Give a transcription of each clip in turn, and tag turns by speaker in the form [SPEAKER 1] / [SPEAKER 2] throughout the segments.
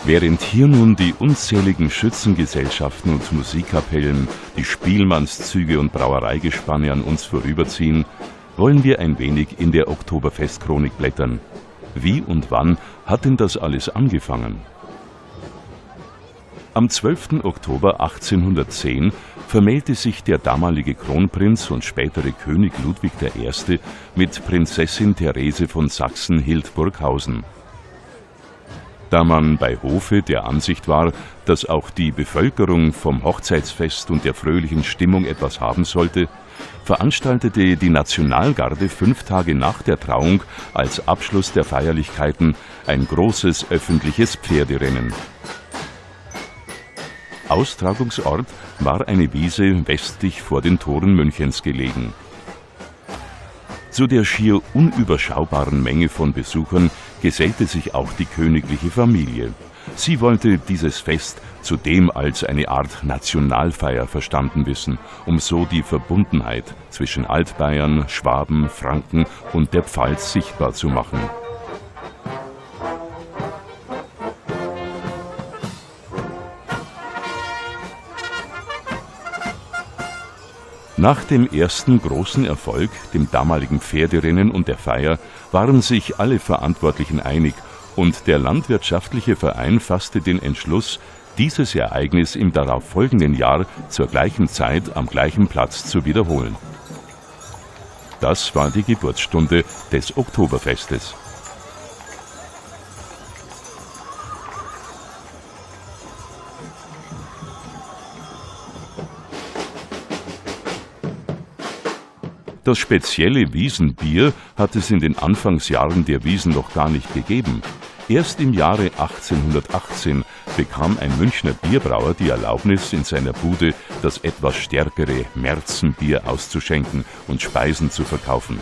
[SPEAKER 1] Während hier nun die unzähligen Schützengesellschaften und Musikkapellen, die Spielmannszüge und Brauereigespanne an uns vorüberziehen, wollen wir ein wenig in der Oktoberfestchronik blättern. Wie und wann hat denn das alles angefangen? Am 12. Oktober 1810 vermählte sich der damalige Kronprinz und spätere König Ludwig I. mit Prinzessin Therese von Sachsen-Hildburghausen. Da man bei Hofe der Ansicht war, dass auch die Bevölkerung vom Hochzeitsfest und der fröhlichen Stimmung etwas haben sollte, veranstaltete die Nationalgarde 5 Tage nach der Trauung als Abschluss der Feierlichkeiten ein großes öffentliches Pferderennen. Austragungsort war eine Wiese westlich vor den Toren Münchens gelegen. Zu der schier unüberschaubaren Menge von Besuchern gesellte sich auch die königliche Familie. Sie wollte dieses Fest zudem als eine Art Nationalfeier verstanden wissen, um so die Verbundenheit zwischen Altbayern, Schwaben, Franken und der Pfalz sichtbar zu machen. Nach dem ersten großen Erfolg, dem damaligen Pferderennen und der Feier, waren sich alle Verantwortlichen einig und der landwirtschaftliche Verein fasste den Entschluss, dieses Ereignis im darauffolgenden Jahr zur gleichen Zeit am gleichen Platz zu wiederholen. Das war die Geburtsstunde des Oktoberfestes. Das spezielle Wiesenbier hat es in den Anfangsjahren der Wiesn noch gar nicht gegeben. Erst im Jahre 1818 bekam ein Münchner Bierbrauer die Erlaubnis, in seiner Bude das etwas stärkere Märzenbier auszuschenken und Speisen zu verkaufen.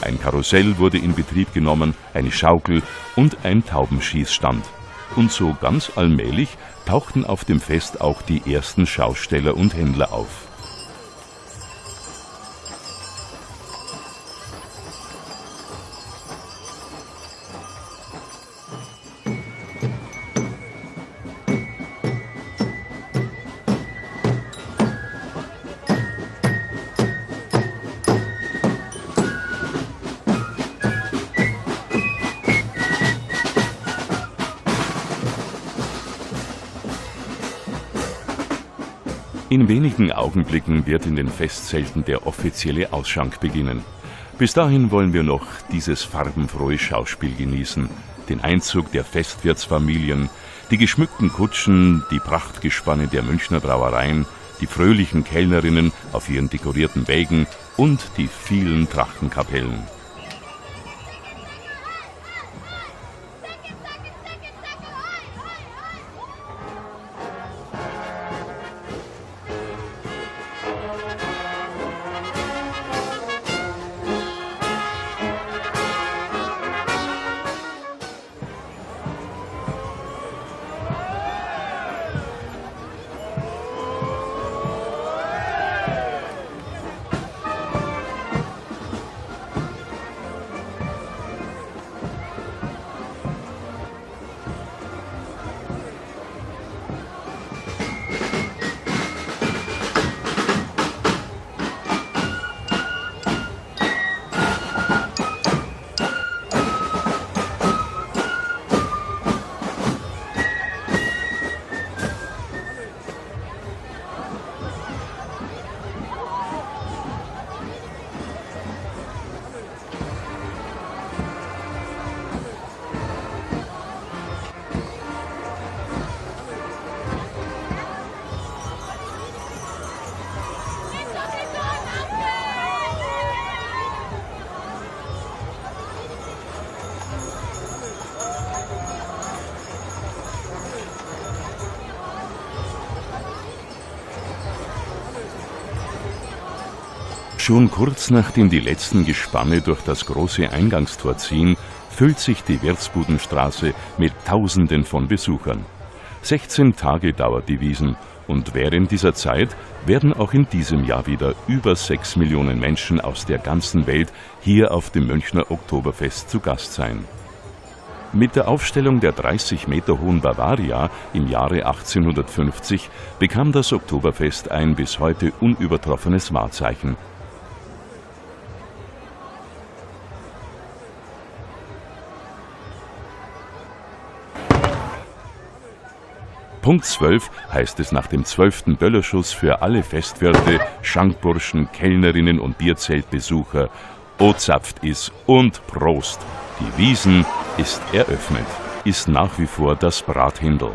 [SPEAKER 1] Ein Karussell wurde in Betrieb genommen, eine Schaukel und ein Taubenschießstand. Und so ganz allmählich tauchten auf dem Fest auch die ersten Schausteller und Händler auf. In wenigen Augenblicken wird in den Festzelten der offizielle Ausschank beginnen. Bis dahin wollen wir noch dieses farbenfrohe Schauspiel genießen, den Einzug der Festwirtsfamilien, die geschmückten Kutschen, die Prachtgespanne der Münchner Brauereien, die fröhlichen Kellnerinnen auf ihren dekorierten Wägen und die vielen Trachtenkapellen. Schon kurz nachdem die letzten Gespanne durch das große Eingangstor ziehen, füllt sich die Wirtsbudenstraße mit Tausenden von Besuchern. 16 Tage dauert die Wiesn und während dieser Zeit werden auch in diesem Jahr wieder über 6 Millionen Menschen aus der ganzen Welt hier auf dem Münchner Oktoberfest zu Gast sein. Mit der Aufstellung der 30 Meter hohen Bavaria im Jahre 1850 bekam das Oktoberfest ein bis heute unübertroffenes Wahrzeichen. Punkt 12 heißt es nach dem 12. Böllerschuss für alle Festwirte, Schankburschen, Kellnerinnen und Bierzeltbesucher: O zapft is und Prost! Die Wiesn ist eröffnet, ist nach wie vor das Brathändel.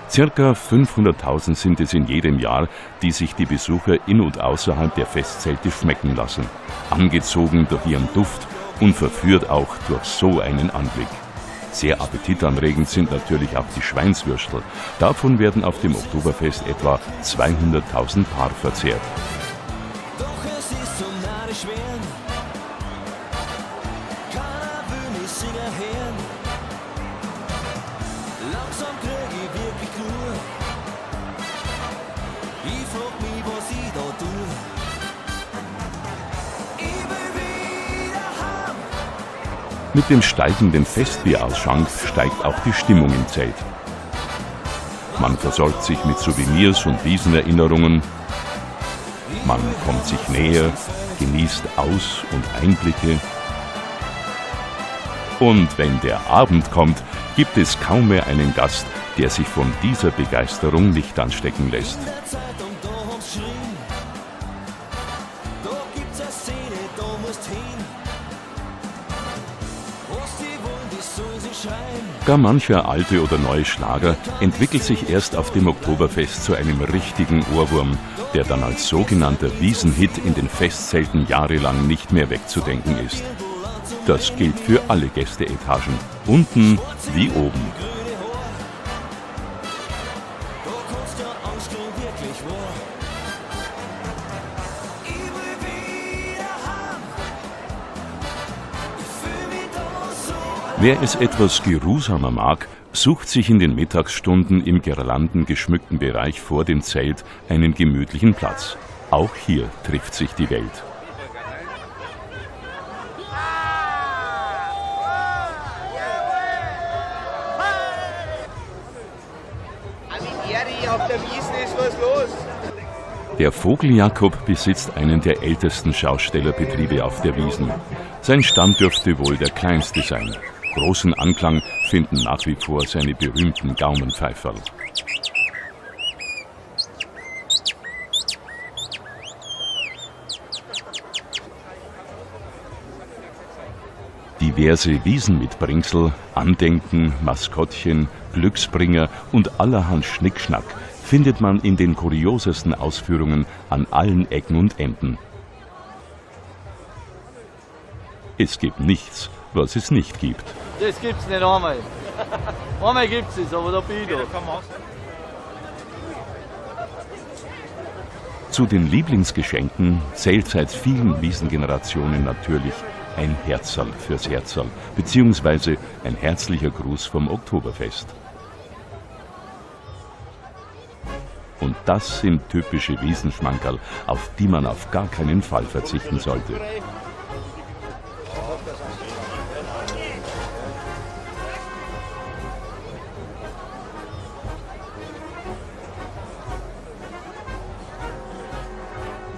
[SPEAKER 1] Circa 500.000 sind es in jedem Jahr, die sich die Besucher in- und außerhalb der Festzelte schmecken lassen. Angezogen durch ihren Duft und verführt auch durch so einen Anblick. Sehr appetitanregend sind natürlich auch die Schweinswürstel. Davon werden auf dem Oktoberfest etwa 200.000 Paar verzehrt.
[SPEAKER 2] Doch es ist so nahe schwer, keiner will mich singen hören. Langsam krieg ich wirklich nur. Ich frag mich, was ich da tue. Ich will wieder heim.
[SPEAKER 1] Mit dem steigenden Festbierausschank steigt auch die Stimmung im Zelt. Man versorgt sich mit Souvenirs und Wiesenerinnerungen. Man kommt sich näher, genießt Aus- und Einblicke. Und wenn der Abend kommt, gibt es kaum mehr einen Gast, der sich von dieser Begeisterung nicht anstecken lässt.
[SPEAKER 2] In der Zeitung, da haben's geschrien. Da gibt's eine Szene, da musst hin. Was die wollen, das sollen sie schreien.
[SPEAKER 1] Gar mancher alte oder neue Schlager entwickelt sich erst auf dem Oktoberfest zu einem richtigen Ohrwurm, der dann als sogenannter Wiesenhit in den Festzelten jahrelang nicht mehr wegzudenken ist. Das gilt für alle Gästeetagen, unten wie oben.
[SPEAKER 2] Da kannst du Angst kriegen, wirklich wahr. Ich will wieder heim. Ich fühl mich da so allein.
[SPEAKER 1] Wer es etwas geruhsamer mag, sucht sich in den Mittagsstunden im girlandengeschmückten Bereich vor dem Zelt einen gemütlichen Platz. Auch hier trifft sich die Welt.
[SPEAKER 3] Auf der Wiesn ist was los.
[SPEAKER 1] Der Vogel-Jakob besitzt einen der ältesten Schaustellerbetriebe auf der Wiesn. Sein Stand dürfte wohl der kleinste sein. Großen Anklang finden nach wie vor seine berühmten Gaumenpfeiferl. Diverse Wiesenmitbringsel, Andenken, Maskottchen, Glücksbringer und allerhand Schnickschnack findet man in den kuriosesten Ausführungen an allen Ecken und Enden. Es gibt nichts, was es nicht gibt.
[SPEAKER 4] Das gibt's nicht einmal. Einmal gibt's es, aber da bin ich da.
[SPEAKER 1] Zu den Lieblingsgeschenken zählt seit vielen Wiesengenerationen natürlich ein Herzerl fürs Herzerl, beziehungsweise ein herzlicher Gruß vom Oktoberfest. Und das sind typische Wiesenschmankerl, auf die man auf gar keinen Fall verzichten sollte.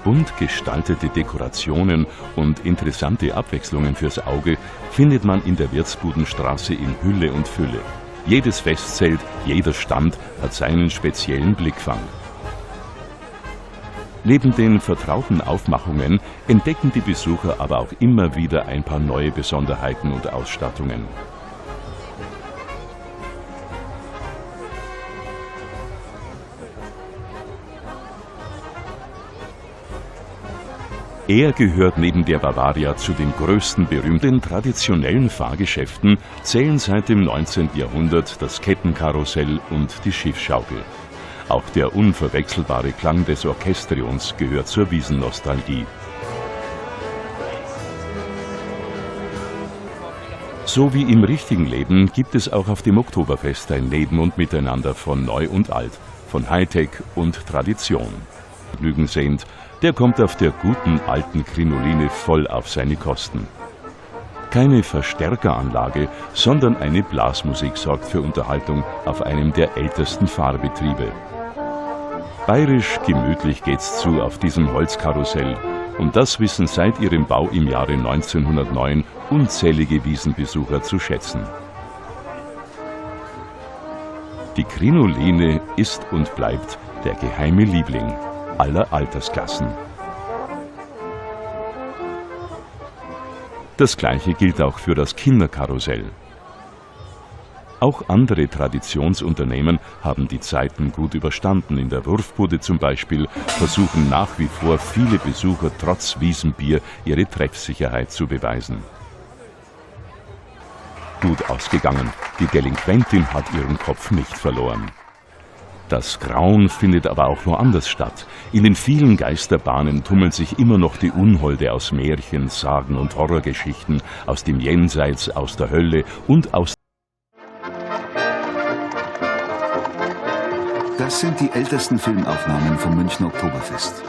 [SPEAKER 1] Bunt gestaltete Dekorationen und interessante Abwechslungen fürs Auge findet man in der Wirtsbudenstraße in Hülle und Fülle. Jedes Festzelt, jeder Stand hat seinen speziellen Blickfang. Neben den vertrauten Aufmachungen entdecken die Besucher aber auch immer wieder ein paar neue Besonderheiten und Ausstattungen. Er gehört neben der Bavaria zu den größten berühmten traditionellen Fahrgeschäften, zählen seit dem 19. Jahrhundert das Kettenkarussell und die Schiffschaukel. Auch der unverwechselbare Klang des Orchestrions gehört zur Wiesennostalgie. So wie im richtigen Leben gibt es auch auf dem Oktoberfest ein Leben und Miteinander von Neu und Alt, von Hightech und Tradition. Vergnügen sehend, der kommt auf der guten alten Krinoline voll auf seine Kosten. Keine Verstärkeranlage, sondern eine Blasmusik sorgt für Unterhaltung auf einem der ältesten Fahrbetriebe. Bayerisch gemütlich geht's zu auf diesem Holzkarussell. Und das wissen seit ihrem Bau im Jahre 1909 unzählige Wiesenbesucher zu schätzen. Die Krinoline ist und bleibt der geheime Liebling aller Altersklassen. Das Gleiche gilt auch für das Kinderkarussell. Auch andere Traditionsunternehmen haben die Zeiten gut überstanden. In der Wurfbude zum Beispiel versuchen nach wie vor viele Besucher trotz Wiesenbier ihre Treffsicherheit zu beweisen. Gut ausgegangen, die Delinquentin hat ihren Kopf nicht verloren. Das Grauen findet aber auch woanders statt. In den vielen Geisterbahnen tummeln sich immer noch die Unholde aus Märchen, Sagen und Horrorgeschichten, aus dem Jenseits, aus der Hölle und aus...
[SPEAKER 3] Das sind die ältesten Filmaufnahmen vom Münchner Oktoberfest.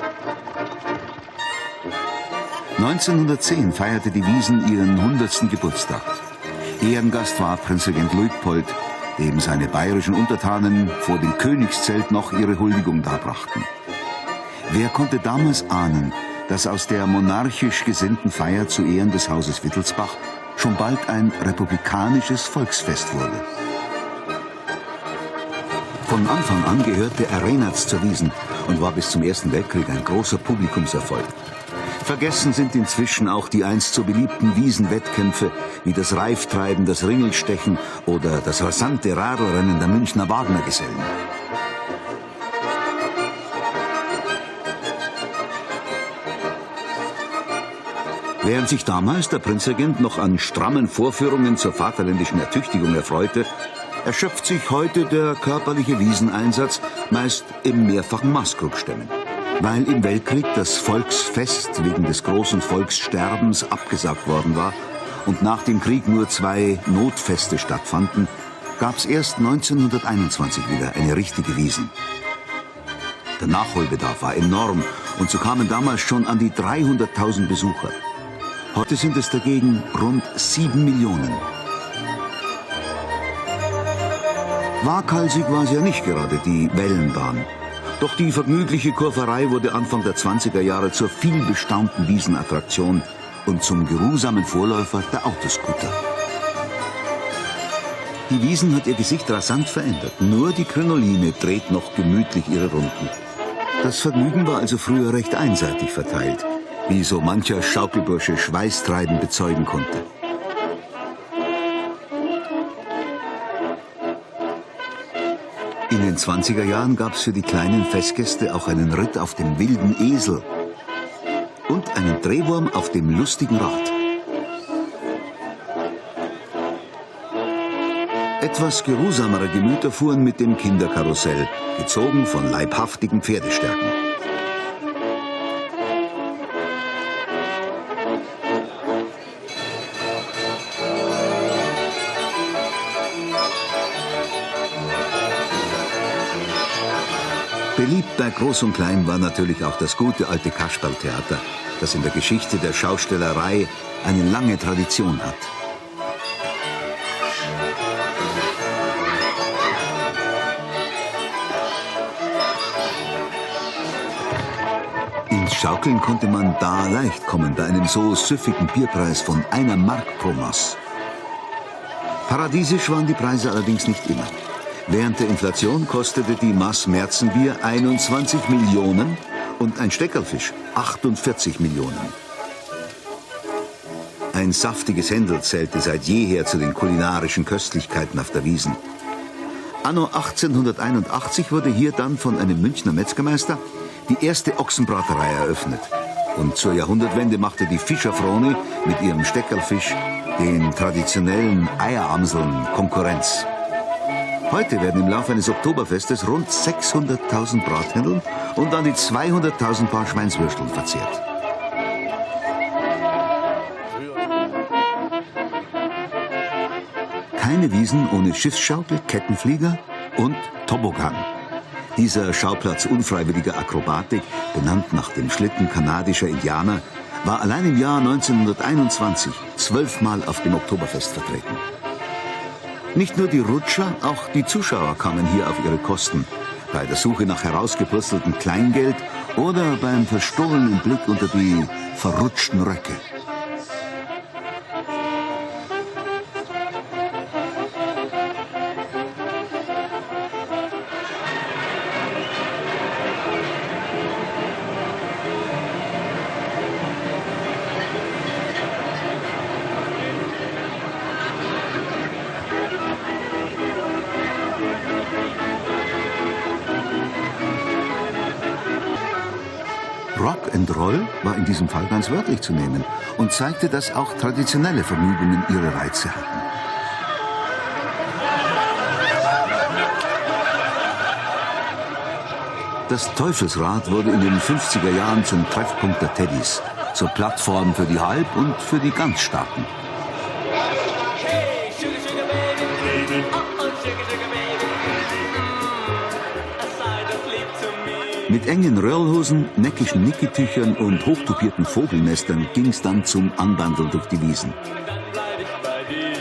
[SPEAKER 3] 1910 feierte die Wiesn ihren 100. Geburtstag. Ehrengast war Prinzregent Luitpold, dem seine bayerischen Untertanen vor dem Königszelt noch ihre Huldigung darbrachten. Wer konnte damals ahnen, dass aus der monarchisch gesinnten Feier zu Ehren des Hauses Wittelsbach schon bald ein republikanisches Volksfest wurde? Von Anfang an gehörte Arenaz zur Wiesn und war bis zum Ersten Weltkrieg ein großer Publikumserfolg. Vergessen sind inzwischen auch die einst so beliebten Wiesenwettkämpfe wie das Reiftreiben, das Ringelstechen oder das rasante Radlrennen der Münchner Wagnergesellen. Während sich damals der Prinzregent noch an strammen Vorführungen zur vaterländischen Ertüchtigung erfreute, erschöpft sich heute der körperliche Wieseneinsatz meist im mehrfachen Maßkrugstämmen. Weil im Weltkrieg das Volksfest wegen des großen Volkssterbens abgesagt worden war und nach dem Krieg nur 2 Notfeste stattfanden, gab es erst 1921 wieder eine richtige Wiesn. Der Nachholbedarf war enorm und so kamen damals schon an die 300.000 Besucher. Heute sind es dagegen rund 7 Millionen. Waghalsig war es ja nicht gerade, die Wellenbahn. Doch die vergnügliche Kurverei wurde Anfang der 20er Jahre zur vielbestaunten Wiesenattraktion und zum geruhsamen Vorläufer der Autoscooter. Die Wiesn hat ihr Gesicht rasant verändert. Nur die Krinoline dreht noch gemütlich ihre Runden. Das Vergnügen war also früher recht einseitig verteilt, wie so mancher Schaukelbursche schweißtreibend bezeugen konnte. In den 20er Jahren gab es für die kleinen Festgäste auch einen Ritt auf dem wilden Esel und einen Drehwurm auf dem lustigen Rad. Etwas geruhsamere Gemüter fuhren mit dem Kinderkarussell, gezogen von leibhaftigen Pferdestärken. Beliebt bei Groß und Klein war natürlich auch das gute alte Kasperltheater, das in der Geschichte der Schaustellerei eine lange Tradition hat. Ins Schaukeln konnte man da leicht kommen bei einem so süffigen Bierpreis von 1 Mark pro Maß. Paradiesisch waren die Preise allerdings nicht immer. Während der Inflation kostete die Maß Märzenbier 21 Millionen und ein Steckerlfisch 48 Millionen. Ein saftiges Händel zählte seit jeher zu den kulinarischen Köstlichkeiten auf der Wiesn. Anno 1881 wurde hier dann von einem Münchner Metzgermeister die erste Ochsenbraterei eröffnet. Und zur Jahrhundertwende machte die Fischerfrone mit ihrem Steckerlfisch den traditionellen Eieramseln Konkurrenz. Heute werden im Laufe eines Oktoberfestes rund 600.000 Brathändeln und an die 200.000 Paar Schweinswürsteln verzehrt. Keine Wiesn ohne Schiffsschaukel, Kettenflieger und Toboggan. Dieser Schauplatz unfreiwilliger Akrobatik, benannt nach dem Schlitten kanadischer Indianer, war allein im Jahr 1921 12-mal auf dem Oktoberfest vertreten. Nicht nur die Rutscher, auch die Zuschauer kamen hier auf ihre Kosten. Bei der Suche nach herausgepusteltem Kleingeld oder beim verstohlenen Blick unter die verrutschten Röcke. Rock'n'Roll war in diesem Fall ganz wörtlich zu nehmen und zeigte, dass auch traditionelle Vergnügungen ihre Reize hatten. Das Teufelsrad wurde in den 50er Jahren zum Treffpunkt der Teddys, zur Plattform für die Halb- und für die Ganzstarken.
[SPEAKER 2] Hey, sugar, sugar baby. Oh, oh, sugar, sugar baby. A side of sleep to me.
[SPEAKER 3] Mit engen Röhrlhosen, neckischen Nickitüchern und hochtupierten Vogelnestern ging's dann zum Anbandeln durch die Wiesen.
[SPEAKER 2] Dann bleib ich bei dir.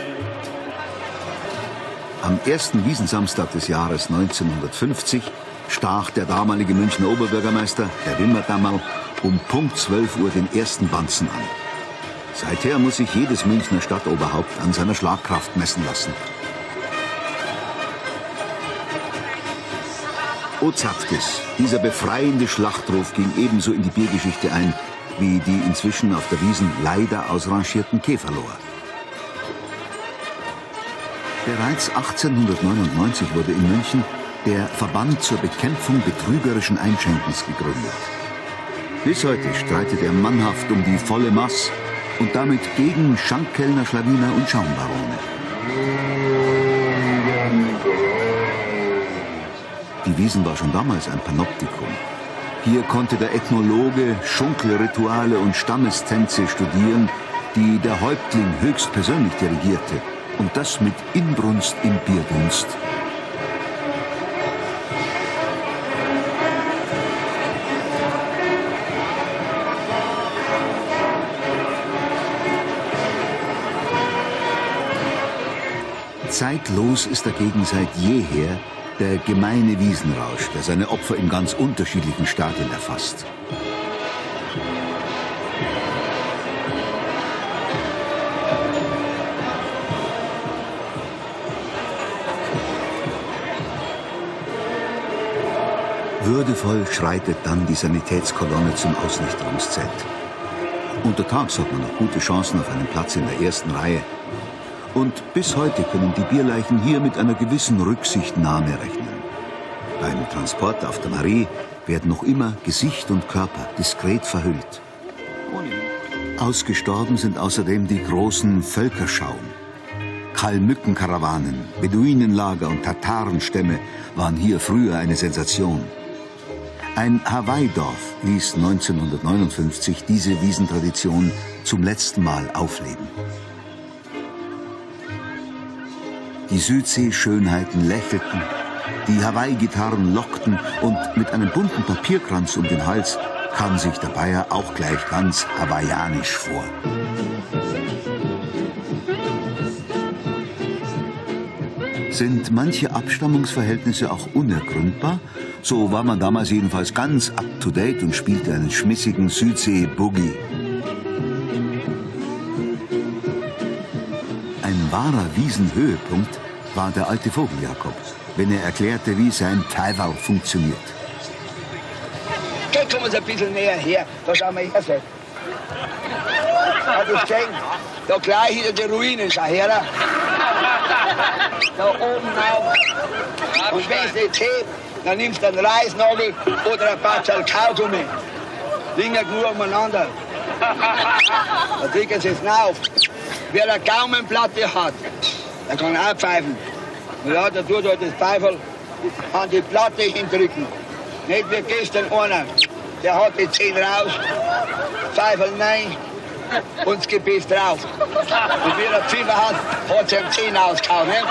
[SPEAKER 3] Am ersten Wiesensamstag des Jahres 1950 stach der damalige Münchner Oberbürgermeister, Herr Wimmerdammerl, um Punkt 12 Uhr den ersten Banzen an. Seither muss sich jedes Münchner Stadtoberhaupt an seiner Schlagkraft messen lassen. O Zatkes, dieser befreiende Schlachtruf ging ebenso in die Biergeschichte ein, wie die inzwischen auf der Wiesn leider ausrangierten Käferlohr. Bereits 1899 wurde in München der Verband zur Bekämpfung betrügerischen Einschenkens gegründet. Bis heute streitet er mannhaft um die volle Maß und damit gegen Schankkellner, Schlawiner und Schaumbarone. Die Wiesn war schon damals ein Panoptikum. Hier konnte der Ethnologe Schunkelrituale und Stammestänze studieren, die der Häuptling höchstpersönlich dirigierte. Und das mit Inbrunst im Bierdunst. Zeitlos ist dagegen seit jeher der gemeine Wiesenrausch, der seine Opfer in ganz unterschiedlichen Stadien erfasst. Würdevoll schreitet dann die Sanitätskolonne zum Ausnüchterungszelt. Untertags hat man noch gute Chancen auf einen Platz in der ersten Reihe. Und bis heute können die Bierleichen hier mit einer gewissen Rücksichtnahme rechnen. Beim Transport auf der Marie werden noch immer Gesicht und Körper diskret verhüllt. Ausgestorben sind außerdem die großen Völkerschauen. Kalmückenkarawanen, Beduinenlager und Tatarenstämme waren hier früher eine Sensation. Ein Hawaii-Dorf ließ 1959 diese Wiesentradition zum letzten Mal aufleben. Die Südsee-Schönheiten lächelten, die Hawaii-Gitarren lockten und mit einem bunten Papierkranz um den Hals kam sich der Bayer auch gleich ganz hawaiianisch vor. Sind manche Abstammungsverhältnisse auch unergründbar? So war man damals jedenfalls ganz up-to-date und spielte einen schmissigen Südsee-Boogie. Ein wahrer Wiesenhöhepunkt war der alte Vogel-Jakob, wenn er erklärte, wie sein Teiwal funktioniert.
[SPEAKER 5] Geh, kommen Sie ein bisschen näher her, da schauen wir her. Hat das gesehen? Da gleich hinter die Ruinen, schau her. Da oben auf. Und wenn es nicht hebt, dann nimmst du einen Reisnagel oder ein Batschal Kaugummi. Liegen nur umeinander. Da drücken sie es auf. Wer eine Gaumenplatte hat, der kann auch pfeifen. Und ja, der tut halt das Pfeifel an die Platte hindrücken. Nicht wie gestern einer, der hat die 10 raus, Pfeifel nein und das Gebiss drauf. Und wie der Pfiffer hat, hat sie ihm 10 ausgehauen. Ne?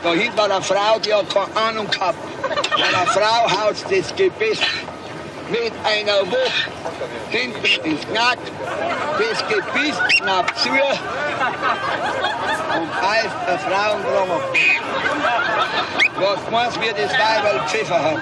[SPEAKER 5] Da hinten war eine Frau, die hat keine Ahnung gehabt. Bei einer Frau haut das Gebiss mit einer Wucht hinten ins Knack, das Gebiss knapp zu und pfeift eine Frauendrama. Was meinst du, wie das Weiberl Pfeffer hat?